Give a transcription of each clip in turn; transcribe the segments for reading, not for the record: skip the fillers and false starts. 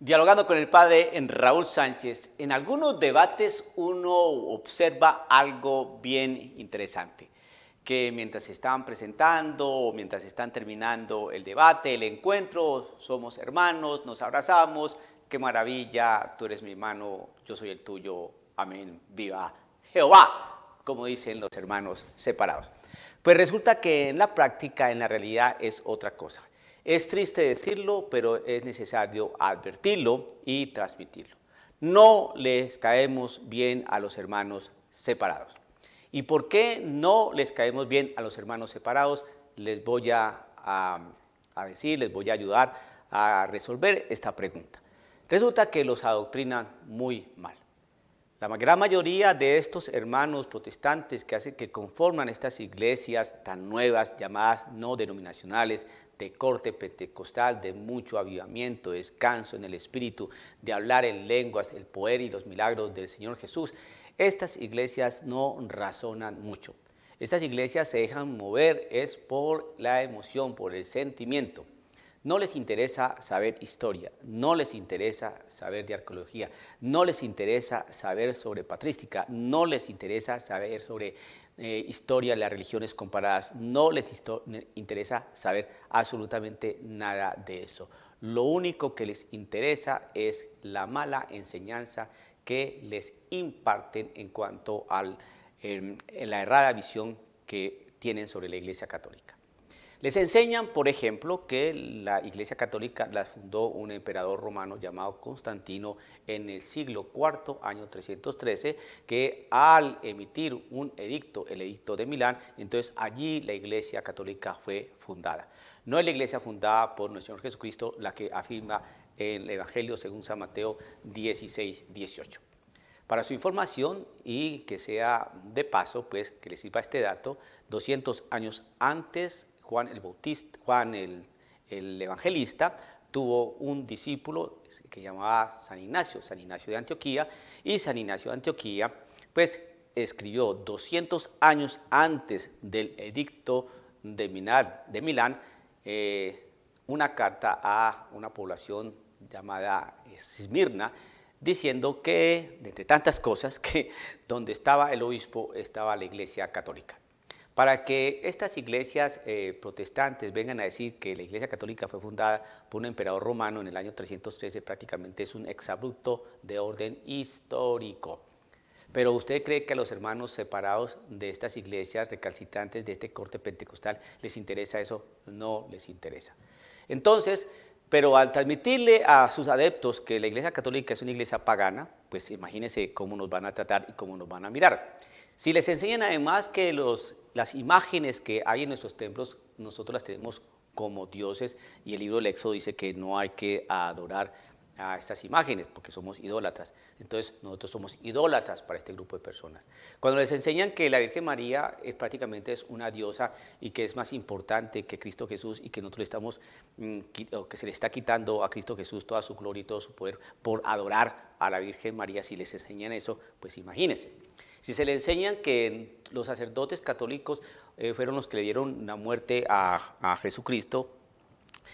Dialogando con el padre Raúl Sánchez, en algunos debates uno observa algo bien interesante, que mientras se están presentando o mientras están terminando el debate, el encuentro, somos hermanos, nos abrazamos, qué maravilla, tú eres mi hermano, yo soy el tuyo, amén, viva Jehová, como dicen los hermanos separados. Pues resulta que en la práctica, en la realidad, es otra cosa. Es triste decirlo, pero es necesario advertirlo y transmitirlo. No les caemos bien a los hermanos separados. ¿Y por qué no les caemos bien a los hermanos separados? Les voy a decir, les voy a ayudar a resolver esta pregunta. Resulta que los adoctrinan muy mal. La gran mayoría de estos hermanos protestantes que conforman estas iglesias tan nuevas, llamadas no denominacionales, de corte pentecostal, de mucho avivamiento, descanso en el espíritu, de hablar en lenguas, el poder y los milagros del Señor Jesús, estas iglesias no razonan mucho. Estas iglesias se dejan mover es por la emoción, por el sentimiento. No les interesa saber historia, no les interesa saber de arqueología, no les interesa saber sobre patrística, no les interesa saber sobre historia de las religiones comparadas, no les interesa saber absolutamente nada de eso. Lo único que les interesa es la mala enseñanza que les imparten en cuanto a la errada visión que tienen sobre la Iglesia Católica. Les enseñan, por ejemplo, que la Iglesia Católica la fundó un emperador romano llamado Constantino en el siglo IV, año 313, que al emitir un edicto, el edicto de Milán, entonces allí la Iglesia Católica fue fundada. No es la Iglesia fundada por nuestro Señor Jesucristo la que afirma el Evangelio según San Mateo 16, 18. Para su información y que sea de paso, pues que les sirva este dato, 200 años antes Juan el Evangelista tuvo un discípulo que llamaba San Ignacio de Antioquía, y San Ignacio de Antioquía pues escribió 200 años antes del edicto de Milán una carta a una población llamada Esmirna, diciendo que, de entre tantas cosas, que donde estaba el obispo estaba la Iglesia Católica. Para que estas iglesias protestantes vengan a decir que la Iglesia Católica fue fundada por un emperador romano en el año 313, prácticamente es un exabrupto de orden histórico. Pero ¿usted cree que a los hermanos separados de estas iglesias recalcitrantes, de este corte pentecostal, les interesa eso? No les interesa. Entonces, pero al transmitirle a sus adeptos que la Iglesia Católica es una iglesia pagana, pues imagínense cómo nos van a tratar y cómo nos van a mirar. Si les enseñan además que las imágenes que hay en nuestros templos, nosotros las tenemos como dioses, y el libro del Éxodo dice que no hay que adorar a estas imágenes porque somos idólatras. Entonces nosotros somos idólatras para este grupo de personas. Cuando les enseñan que la Virgen María prácticamente es una diosa y que es más importante que Cristo Jesús, y que nosotros estamos, que se le está quitando a Cristo Jesús toda su gloria y todo su poder por adorar a la Virgen María, si les enseñan eso, pues imagínense. Si se le enseñan que los sacerdotes católicos fueron los que le dieron la muerte a Jesucristo,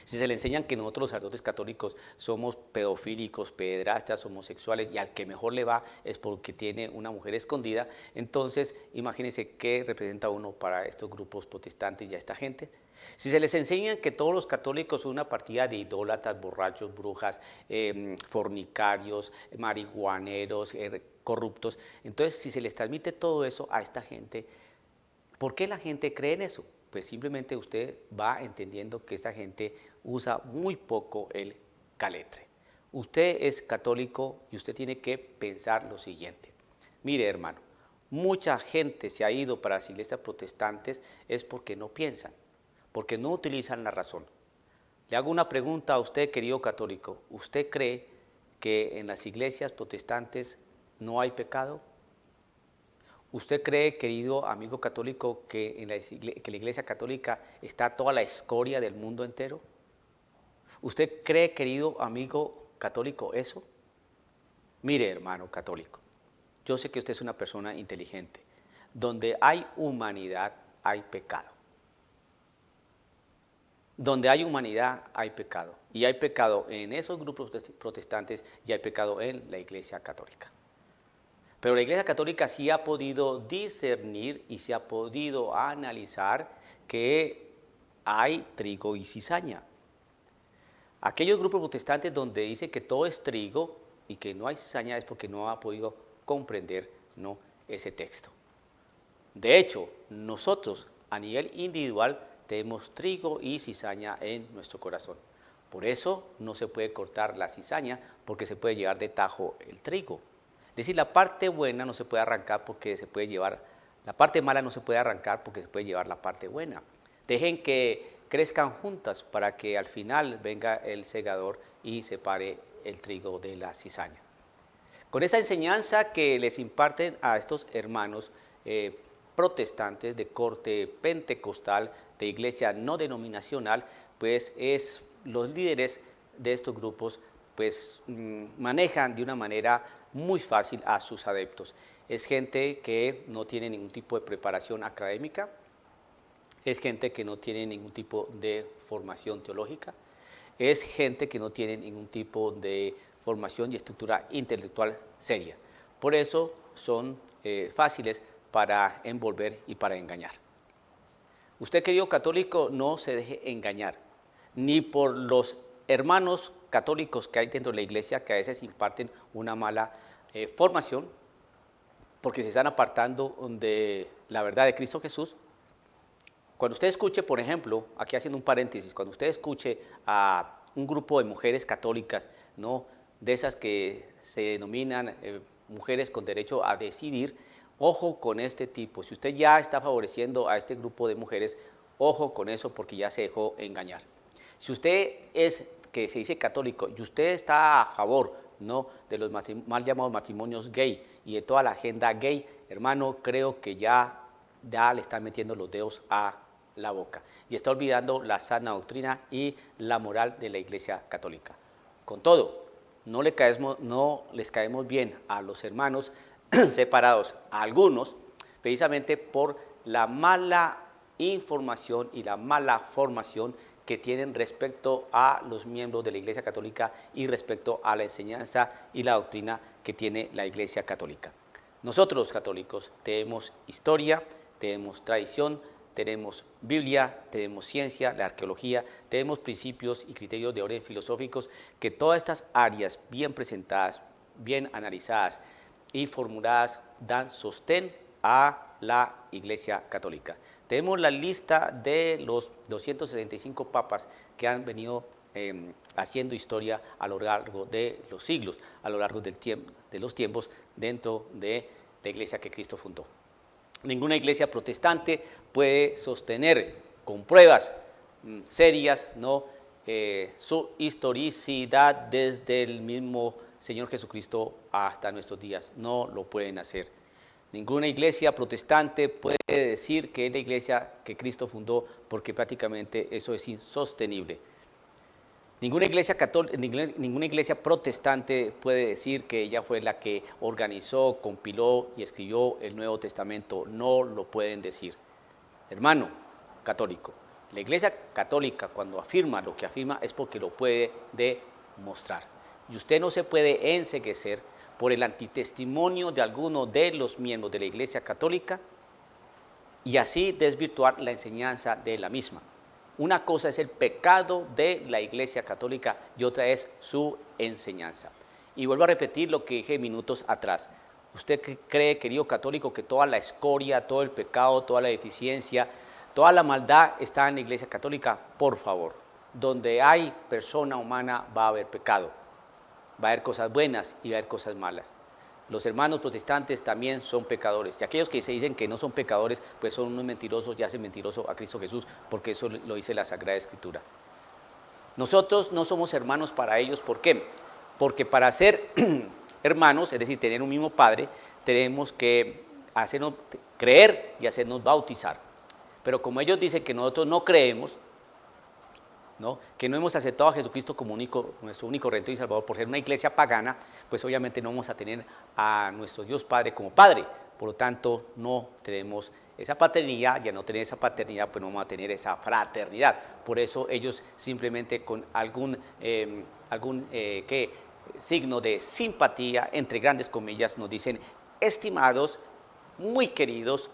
si se le enseñan que nosotros los sacerdotes católicos somos pedofílicos, pederastas, homosexuales, y al que mejor le va es porque tiene una mujer escondida, entonces imagínense qué representa uno para estos grupos protestantes y a esta gente. Si se les enseña que todos los católicos son una partida de idólatras, borrachos, brujas, fornicarios, marihuaneros, corruptos, entonces si se les transmite todo eso a esta gente, ¿por qué la gente cree en eso? Pues simplemente usted va entendiendo que esta gente usa muy poco el caletre. Usted es católico y usted tiene que pensar lo siguiente. Mire, hermano, mucha gente se ha ido para las iglesias protestantes es porque no piensan, porque no utilizan la razón. Le hago una pregunta a usted, querido católico. ¿Usted cree que en las iglesias protestantes no hay pecado? ¿Usted cree, querido amigo católico, que la Iglesia Católica está toda la escoria del mundo entero? ¿Usted cree, querido amigo católico, eso? Mire, hermano católico, yo sé que usted es una persona inteligente. Donde hay humanidad, hay pecado. Donde hay humanidad hay pecado. Y hay pecado en esos grupos protestantes y hay pecado en la Iglesia Católica. Pero la Iglesia Católica sí ha podido discernir y se ha podido analizar que hay trigo y cizaña. Aquellos grupos protestantes donde dice que todo es trigo y que no hay cizaña es porque no ha podido comprender, ¿no?, ese texto. De hecho, nosotros a nivel individual tenemos trigo y cizaña en nuestro corazón. Por eso no se puede cortar la cizaña porque se puede llevar de tajo el trigo. Es decir, la parte buena no se puede arrancar porque se puede llevar, la parte mala no se puede arrancar porque se puede llevar la parte buena. Dejen que crezcan juntas para que al final venga el segador y separe el trigo de la cizaña. Con esa enseñanza que les imparten a estos hermanos protestantes de corte pentecostal, de iglesia no denominacional, pues los líderes de estos grupos pues manejan de una manera muy fácil a sus adeptos. Es gente que no tiene ningún tipo de preparación académica, es gente que no tiene ningún tipo de formación teológica, es gente que no tiene ningún tipo de formación y estructura intelectual seria. Por eso son fáciles para envolver y para engañar. Usted, querido católico, no se deje engañar, ni por los hermanos católicos que hay dentro de la iglesia, que a veces imparten una mala formación, porque se están apartando de la verdad de Cristo Jesús. Cuando usted escuche, por ejemplo, aquí haciendo un paréntesis, cuando usted escuche a un grupo de mujeres católicas, ¿no?, de esas que se denominan mujeres con derecho a decidir, ojo con este tipo. Si usted ya está favoreciendo a este grupo de mujeres, ojo con eso porque ya se dejó engañar. Si usted es, que se dice católico, y usted está a favor, ¿no?, de los mal llamados matrimonios gay y de toda la agenda gay, hermano, creo que ya le están metiendo los dedos a la boca y está olvidando la sana doctrina y la moral de la Iglesia Católica. Con todo, no les caemos bien a los hermanos separados, a algunos, precisamente por la mala información y la mala formación que tienen respecto a los miembros de la Iglesia Católica y respecto a la enseñanza y la doctrina que tiene la Iglesia Católica. Nosotros los católicos tenemos historia, tenemos tradición, tenemos Biblia, tenemos ciencia, la arqueología, tenemos principios y criterios de orden filosóficos que todas estas áreas bien presentadas, bien analizadas y formuladas dan sostén a la Iglesia Católica. Tenemos la lista de los 265 papas que han venido haciendo historia a lo largo de los siglos, a lo largo de los tiempos dentro de la Iglesia que Cristo fundó. Ninguna iglesia protestante puede sostener con pruebas serias, ¿no?, su historicidad desde el mismo Señor Jesucristo hasta nuestros días. No lo pueden hacer. Ninguna iglesia protestante puede decir que es la iglesia que Cristo fundó porque prácticamente eso es insostenible. Ninguna iglesia protestante puede decir que ella fue la que organizó, compiló y escribió el Nuevo Testamento. No lo pueden decir. Hermano católico, la Iglesia Católica cuando afirma lo que afirma es porque lo puede demostrar. Y usted no se puede enceguecer por el antitestimonio de alguno de los miembros de la Iglesia Católica y así desvirtuar la enseñanza de la misma. Una cosa es el pecado de la Iglesia Católica y otra es su enseñanza. Y vuelvo a repetir lo que dije minutos atrás. ¿Usted cree, querido católico, que toda la escoria, todo el pecado, toda la deficiencia, toda la maldad está en la Iglesia Católica? Por favor, donde hay persona humana va a haber pecado, va a haber cosas buenas y va a haber cosas malas. Los hermanos protestantes también son pecadores. Y aquellos que se dicen que no son pecadores, pues son unos mentirosos y hacen mentiroso a Cristo Jesús, porque eso lo dice la Sagrada Escritura. Nosotros no somos hermanos para ellos. ¿Por qué? Porque para ser hermanos, es decir, tener un mismo Padre, tenemos que hacernos creer y hacernos bautizar. Pero como ellos dicen que nosotros no creemos, ¿no?, que no hemos aceptado a Jesucristo como nuestro único Redentor y Salvador por ser una iglesia pagana, pues obviamente no vamos a tener a nuestro Dios Padre como Padre. Por lo tanto, no tenemos esa paternidad, ya no tener esa paternidad, pues no vamos a tener esa fraternidad. Por eso ellos simplemente con algún signo de simpatía, entre grandes comillas, nos dicen estimados, muy queridos,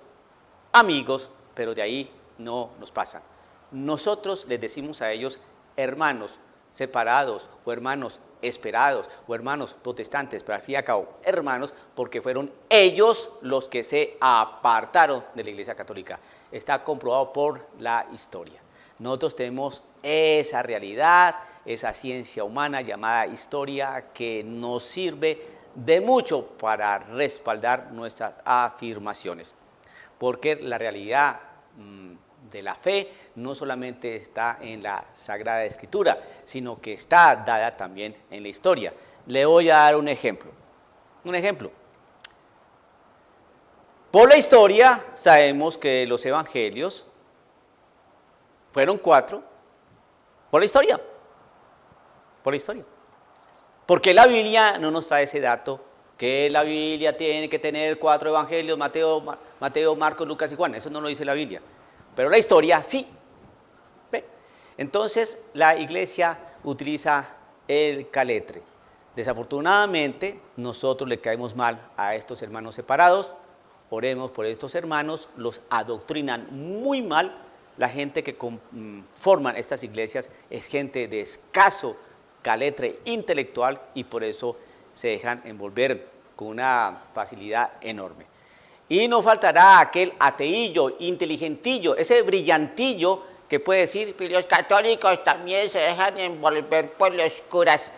amigos, pero de ahí no nos pasan. Nosotros les decimos a ellos hermanos separados o hermanos esperados o hermanos protestantes, pero al fin y al cabo hermanos, porque fueron ellos los que se apartaron de la Iglesia Católica. Está comprobado por la historia. Nosotros tenemos esa realidad, esa ciencia humana llamada historia, que nos sirve de mucho para respaldar nuestras afirmaciones, porque la realidad de la fe no solamente está en la Sagrada Escritura, sino que está dada también en la historia. Le voy a dar un ejemplo. Por la historia sabemos que los evangelios fueron 4, por la historia. Porque la Biblia no nos trae ese dato, que la Biblia tiene que tener 4 evangelios, Mateo, Marcos, Lucas y Juan. Eso no lo dice la Biblia. Pero la historia sí. ¿Ve? Entonces la iglesia utiliza el caletre. Desafortunadamente nosotros le caemos mal a estos hermanos separados. Oremos por estos hermanos, los adoctrinan muy mal. La gente que forman estas iglesias es gente de escaso caletre intelectual y por eso se dejan envolver con una facilidad enorme. Y no faltará aquel ateillo, inteligentillo, ese brillantillo que puede decir, pues los católicos también se dejan envolver por los curas.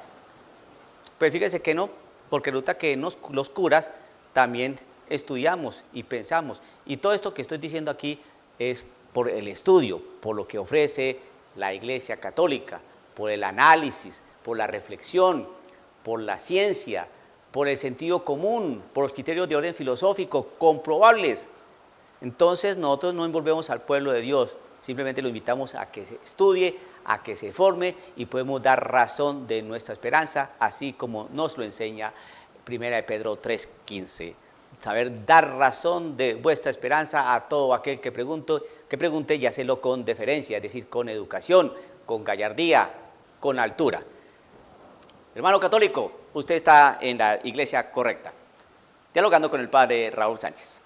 Pues fíjese que no, porque resulta que los curas también estudiamos y pensamos. Y todo esto que estoy diciendo aquí es por el estudio, por lo que ofrece la Iglesia Católica, por el análisis, por la reflexión, por la ciencia, por el sentido común, por los criterios de orden filosófico comprobables. Entonces nosotros no envolvemos al pueblo de Dios, simplemente lo invitamos a que se estudie, a que se forme y podemos dar razón de nuestra esperanza, así como nos lo enseña 1 Pedro 3:15. Saber dar razón de vuestra esperanza a todo aquel que pregunte y hacerlo con deferencia, es decir, con educación, con gallardía, con altura. Hermano católico, usted está en la iglesia correcta. Dialogando con el padre Raúl Sánchez.